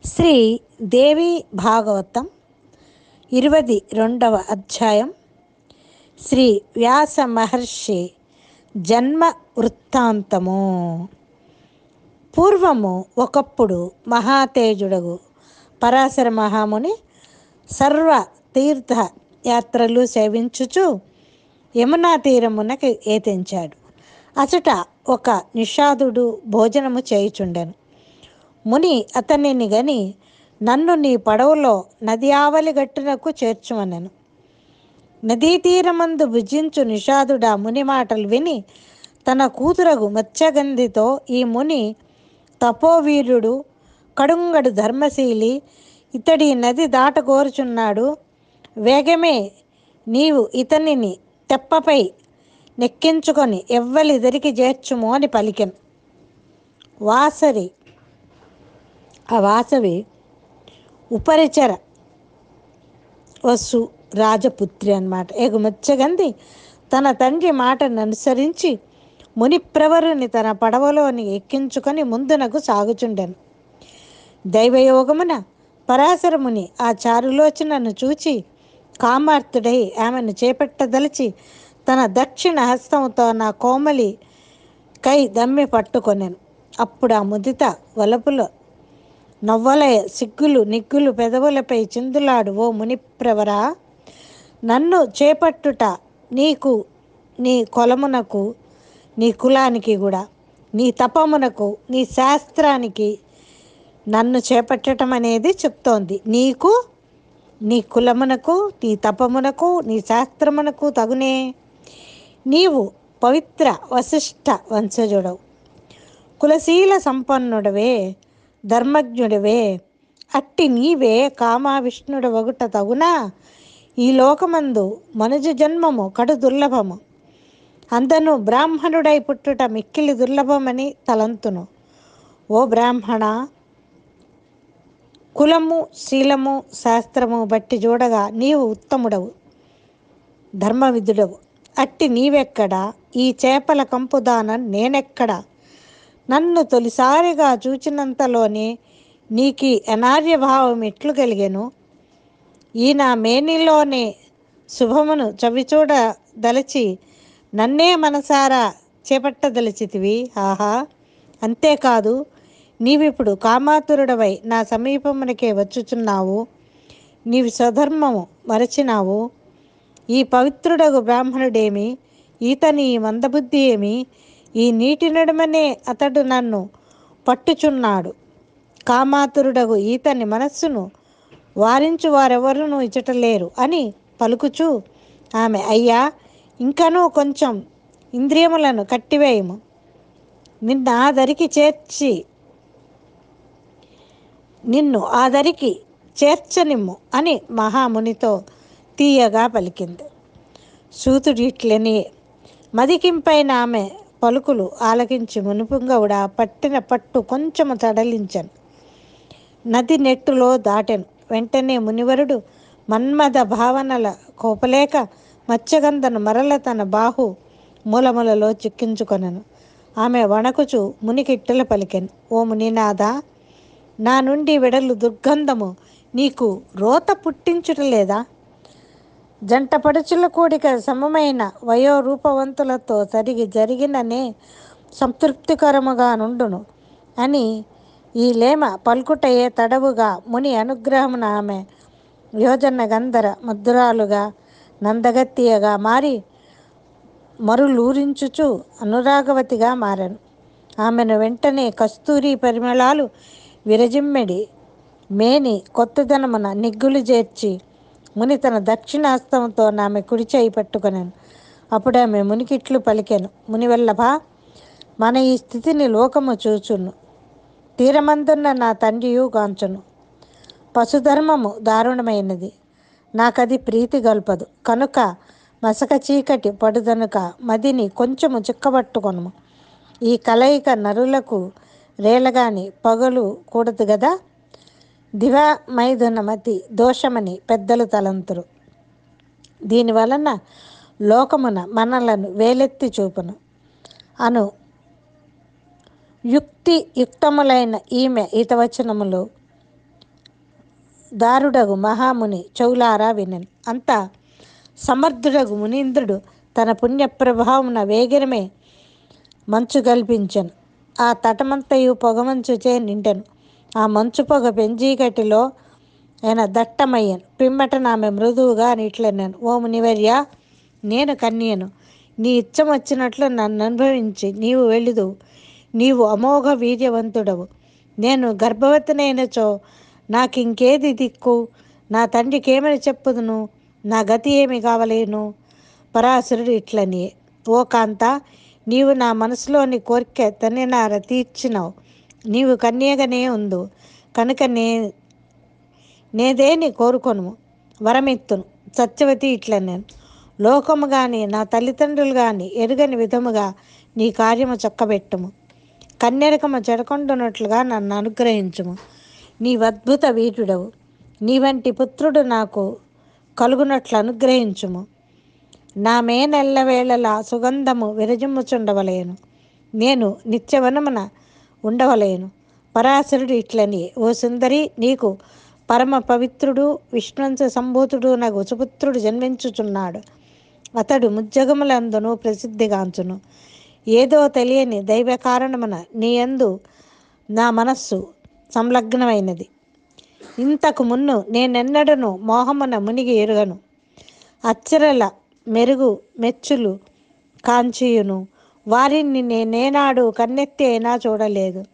శ్రీ దేవి భాగవతం 22వ అధ్యాయం. శ్రీ వ్యాస మహర్షి జన్మ వృత్తాంతము. పూర్వము ఒకప్పుడు మహాతేజుడగు పరాశర మహాముని సర్వ తీర్థ యాత్రలు సేవించుచు యమునా తీరమునకు ఏతించాడు. అచట ఒక నిషాదుడు భోజనము చేయుచుండెను. ముని అతనిని గని, నన్ను నీ పడవలో నది ఆవలి గట్టునకు చేర్చుమనెను. నదీ తీరమందు భుజించు నిషాదుడా ముని మాటలు విని తన కూతురగు మత్స్యగంధితో, ఈ ముని తపోవీరుడు, కడుంగడు ధర్మశీలి, ఇతడి నది దాటగోరుచున్నాడు. వేగమే నీవు ఇతనిని తెప్పపై నెక్కించుకొని ఎవ్వలి దరికి చేర్చుము అని పలికెను. వాసవి ఉపరిచర వసు రాజపుత్రి అన్నమాట. మత్స్యగంధి తన తండ్రి మాటను అనుసరించి మునిప్రవరుని తన పడవలోని ఎక్కించుకొని ముందునకు సాగుచుండెను. దైవయోగమున పరాశరముని ఆ చారులోచనను చూచి కామార్తుడై ఆమెను చేపట్టదలిచి తన దక్షిణ హస్తముతో నా కోమలి కై దమ్మి పట్టుకొనెను. అప్పుడు ఆ ముదిత వలపులో నవ్వలయ సిగ్గులు నిగ్గులు పెదవులపై చిందులాడు, ఓ మునిప్రవరా, నన్ను చేపట్టుట నీకు, నీ కొలమునకు, నీ కులానికి కూడా, నీ తపమునకు, నీ శాస్త్రానికి నన్ను చేపట్టడం అనేది చెప్తోంది. నీకు, నీ కులమునకు, నీ తపమునకు, నీ శాస్త్రమునకు తగునే. నీవు పవిత్ర వశిష్ఠ వంశజుడవు, కులశీల సంపన్నుడవే, ధర్మజ్ఞుడివే. అట్టి నీవే కామావిష్ణుడు వగుట తగునా? ఈ లోకమందు మనుజ జన్మము కడు దుర్లభము. అందను బ్రాహ్మణుడై పుట్టుట మిక్కిలి దుర్లభమని తలంతును. ఓ బ్రాహ్మణ, కులము, శీలము, శాస్త్రము బట్టి చూడగా నీవు ఉత్తముడవు, ధర్మవిధుడవు. అట్టి నీవెక్కడా? ఈ చేపల కంపుదాన నేనెక్కడా? నన్ను తొలిసారిగా చూచినంతలోనే నీకు అనార్యభావం ఎట్లు కలిగెను? ఈ నా మేనిలోనే శుభమును చవిచూడదలచి నన్నే మనసారా చేపట్టదలిచితివి. ఆహా! అంతేకాదు, నీవిప్పుడు కామాతురుడవై నా సమీపమునకే వచ్చుచున్నావు. నీవు స్వధర్మము మరచినావు. ఈ పవిత్రుడగు బ్రాహ్మణుడేమి, ఈతని మందబుద్ధి ఏమి? ఈ నీటి నడుమనే అతడు నన్ను పట్టుచున్నాడు. కామాతురుడగు ఈతని మనస్సును వారించు వారెవరునూ ఇచ్చటలేరు అని పలుకుచూ ఆమె, అయ్యా, ఇంకనూ కొంచెం ఇంద్రియములను కట్టివేయము, నిన్ను ఆ దరికి చేర్చనిమ్ము అని మహామునితో తీయగా పలికింది. సూతుడిట్లని మదికింపైన ఆమె పలుకులు ఆలకించి మునుపుంగవుడా పట్టిన పట్టు కొంచెము తడలించను. నది నెట్టులో దాటెను. వెంటనే మునివరుడు మన్మథ భావనల కోపలేక మత్స్యగంధను మరల తన బాహు మూలములలో చిక్కించుకొనెను. ఆమె వణకుచు మునికిట్టెల పలికెను. ఓ మునినాథ, నా నుండి వెడలు దుర్గంధము నీకు రోత పుట్టించుటలేదా? జంట పడుచుల కూడిక సమమైన వయోరూపవంతులతో జరిగిననే సంతృప్తికరముగా నుండును అని ఈ లేమ పలుకుటయే తడవుగా ముని అనుగ్రహమున ఆమె యోజన గంధర మధురాలుగా నందగత్తియగా మారి మరులూరించుచు అనురాగవతిగా మారెను. ఆమెను వెంటనే కస్తూరి పరిమళాలు విరజిమ్మెడి మేని కొత్తదనమున నిగ్గులు చేర్చి ముని తన దక్షిణాస్తంతో ఆమె కుడి చేయి పట్టుకొనెను. అప్పుడు ఆమె మునికిట్లు పలికెను. మునివల్లభ, మన ఈ స్థితిని లోకము చూచును, తీరమందున్న నా తండ్రియు గాంచును. పశుధర్మము దారుణమైనది, నాకది ప్రీతి గల్పదు. కనుక మసక చీకటి పడుదనుక మదిని కొంచెము చిక్కబట్టుకొను. ఈ కలయిక నరులకు రేలగాని పగలు కూడదు గదా. దివా మైథునమతి దోషమని పెద్దలు తలంతురు. దీనివలన లోకమున మనలను వేలెత్తి చూపును అను యుక్తియుక్తములైన ఈమె హితవచనములు దారుడగు మహాముని చౌలారా వినెను. అంత సమర్థుడగు మునీంద్రుడు తన పుణ్యప్రభావమున వేగిరమే మంచు కల్పించెను. ఆ తటమంతయు పొగమంచుచే నిండెను. ఆ మంచు పొగ పెంజీకటిలో ఆయన దట్టమయ్యను. పిమ్మటన ఆమె మృదువుగా నిట్లెనెను. ఓ మునివర్య, నేను కన్యను. నీ ఇచ్చం వచ్చినట్లు నన్ను అనుభవించి నీవు వెళ్ళుదువు. నీవు అమోఘ వీర్యవంతుడవు. నేను గర్భవతినైనచో నాకింకేది దిక్కు? నా తండ్రికి ఏమని చెప్పుదును? నా గతి ఏమి కావలేను? పరాశరుడు ఇట్లనియే. ఓ కాంత, నీవు నా మనసులోని కోరిక తనినార తీర్చినావు. నీవు కన్యగానే ఉండు కనుక నేదేని కోరుకొను వరమిత్తును. సత్యవతి ఇట్లనేను. లోకము గాని నా తల్లిదండ్రులు గాని ఎరుగని విధముగా నీ కార్యము చక్కబెట్టుము. కన్యరకము చెడకొండునట్లుగా నన్ను అనుగ్రహించుము. నీవద్భుత వీరుడవు. నీ వంటి పుత్రుడు నాకు కలుగునట్లు అనుగ్రహించుము. నా మేనెల్లవేళలా సుగంధము విరజిమ్ముచుండవలేను. నేను నిత్యవనమున ఉండవలేను. పరాశరుడు ఇట్లని, ఓ సుందరి, నీకు పరమ పవిత్రుడు విష్ణువంశ సంభూతుడు నాకు సుపుత్రుడు జన్మించుచున్నాడు. అతడు ముజ్జగములందును ప్రసిద్ధిగాంచును. ఏదో తెలియని దైవ కారణమున నీ యందు నా మనస్సు సంలగ్నమైనది. ఇంతకు మున్ను నేనెన్నడను మోహమున మునిగి ఎరుగను. అచ్చరల మెరుగు మెచ్చులు కాంచియును వారిని నేనేనాడు కన్నెత్తి అయినా చూడలేదు.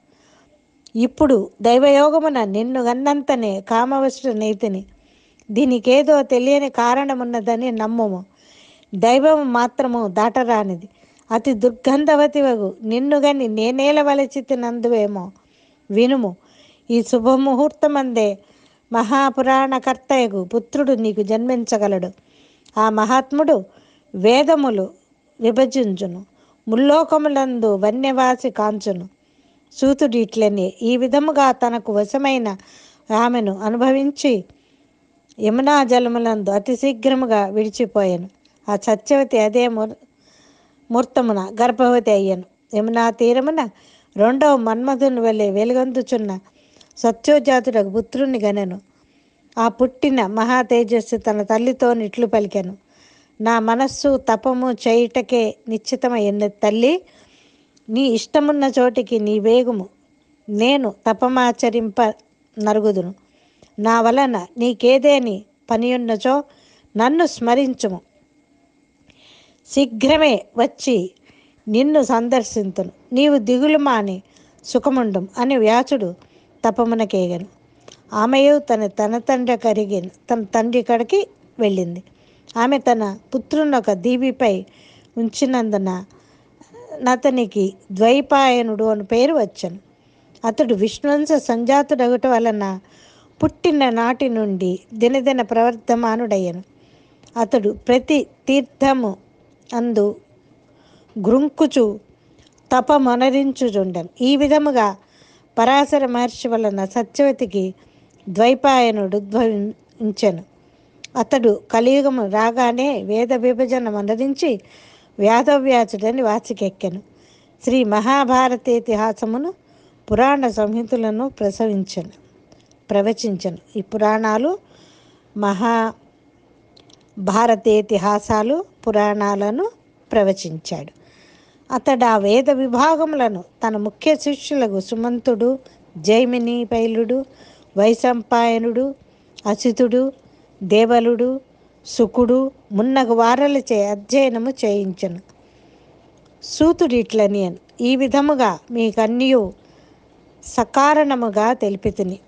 ఇప్పుడు దైవయోగమున నిన్ను గన్నంతనే కామవశుడు నీతిని. దీనికేదో తెలియని కారణమున్నదని నమ్ముము. దైవము మాత్రము దాటరానిది. అతి దుర్గంధవతివగు నిన్ను గని నేనేలవలచితినందువేమో వినుము. ఈ శుభముహూర్తమందే మహాపురాణకర్తయగు పుత్రుడు నీకు జన్మించగలడు. ఆ మహాత్ముడు వేదములు విభజించును. ముల్లోకములందు వన్యవాసి కాంచును. సూతుడు ఇట్లనే ఈ విధముగా తనకు వశమైన ఆమెను అనుభవించి యమునా జలములందు అతి శీఘ్రముగా విడిచిపోయాను. ఆ సత్యవతి అదే మూర్తమున గర్భవతి అయ్యను. యమునా తీరమున రెండవ మన్మధుని వలె వెలుగొందుచున్న సత్యోజాతుడకు పుత్రుని గనెను. ఆ పుట్టిన మహా తేజస్సు తన తల్లితో ఇట్లు పలికెను. నా మనస్సు తపము చేయుటకే నిశ్చితమైన తల్లి, నీ ఇష్టమున్న చోటికి నీ వేగుము. నేను తపమాచరింప నరుగుదును. నా వలన నీకేదేని పనియున్నచో నన్ను స్మరించుము. శీఘ్రమే వచ్చి నిన్ను సందర్శింతును. నీవు దిగులు మాని సుఖముండం అని వ్యాసుడు తపమునకేగను. ఆమెయు తన తండ్రి కడికి వెళ్ళింది. ఆమె తన పుత్రుని ఒక దీవిపై ఉంచినందున అతనికి ద్వైపాయనుడు అని పేరు వచ్చను. అతడు విష్ణువంశ సంజాతుడగట వలన పుట్టిన నాటి నుండి దినదిన ప్రవర్ధమానుడయ్యను. అతడు ప్రతి తీర్థము అందు గృంకుచు తపమొనరించుచుండెను. ఈ విధముగా పరాశర మహర్షి వలన సత్యవతికి ద్వైపాయనుడు ఉద్భవించెను. అతడు కలియుగము రాగానే వేద విభజన మనరించి వ్యాధవ్యాసుడని వాసికెక్కెను. శ్రీ మహాభారతేతిహాసమును పురాణ సంహితులను ప్రవచించను. ఈ పురాణాలు మహాభారతేతిహాసాలు పురాణాలను ప్రవచించాడు. అతడు ఆ వేద విభాగములను తన ముఖ్య శిష్యులకు సుమంతుడు, జైమిని పైలుడు, వైశంపాయనుడు, అసితుడు, దేవలుడు, సుకుడు మున్నగు వారలచే అధ్యయనము చేయించను. సూతుడు ఇట్లనియను. ఈ విధముగా మీకన్యు సకారణముగా తెలిపితిని.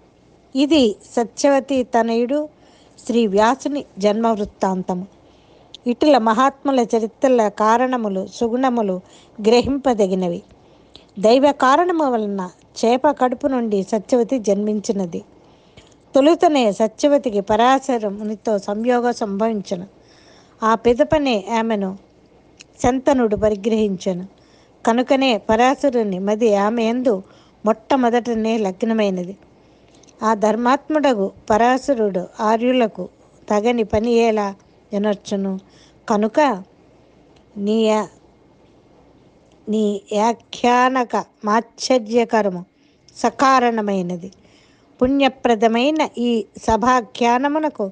ఇది సత్యవతి తనయుడు శ్రీ వ్యాసుని జన్మ వృత్తాంతము. ఇటుల మహాత్ముల చరిత్రల కారణములు సుగుణములు గ్రహింపదగినవి. దైవ కారణము వలన చేప కడుపు నుండి సత్యవతి జన్మించినది. తొలుతనే సత్యవతికి పరాశర మునితో సంయోగ సంభవించను. ఆ పిదపనే ఆమెను శంతనుడు పరిగ్రహించను. కనుకనే పరాశరుని మది ఆమె యందు మొట్టమొదటనే లగ్నమైనది. ఆ ధర్మాత్ముడగు పరాశరుడు ఆర్యులకు తగని పని ఎలా ఎనర్చును. కనుక నీ వ్యాఖ్యానక మాశ్చర్యకరము సకారణమైనది. పుణ్యప్రదమైన ఈ సభాఖ్యానమునకు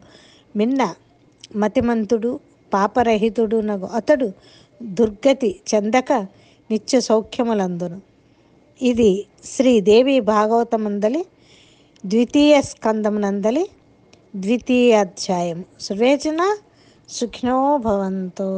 మిన్న మతిమంతుడు పాపరహితుడునగు అతడు దుర్గతి చెందక నిత్య సౌఖ్యములందును. ఇది శ్రీదేవి భాగవతమందలి ద్వితీయ స్కందమునందలి ద్వితీయ అధ్యాయము. సువేచన సుఖినో భవంతు.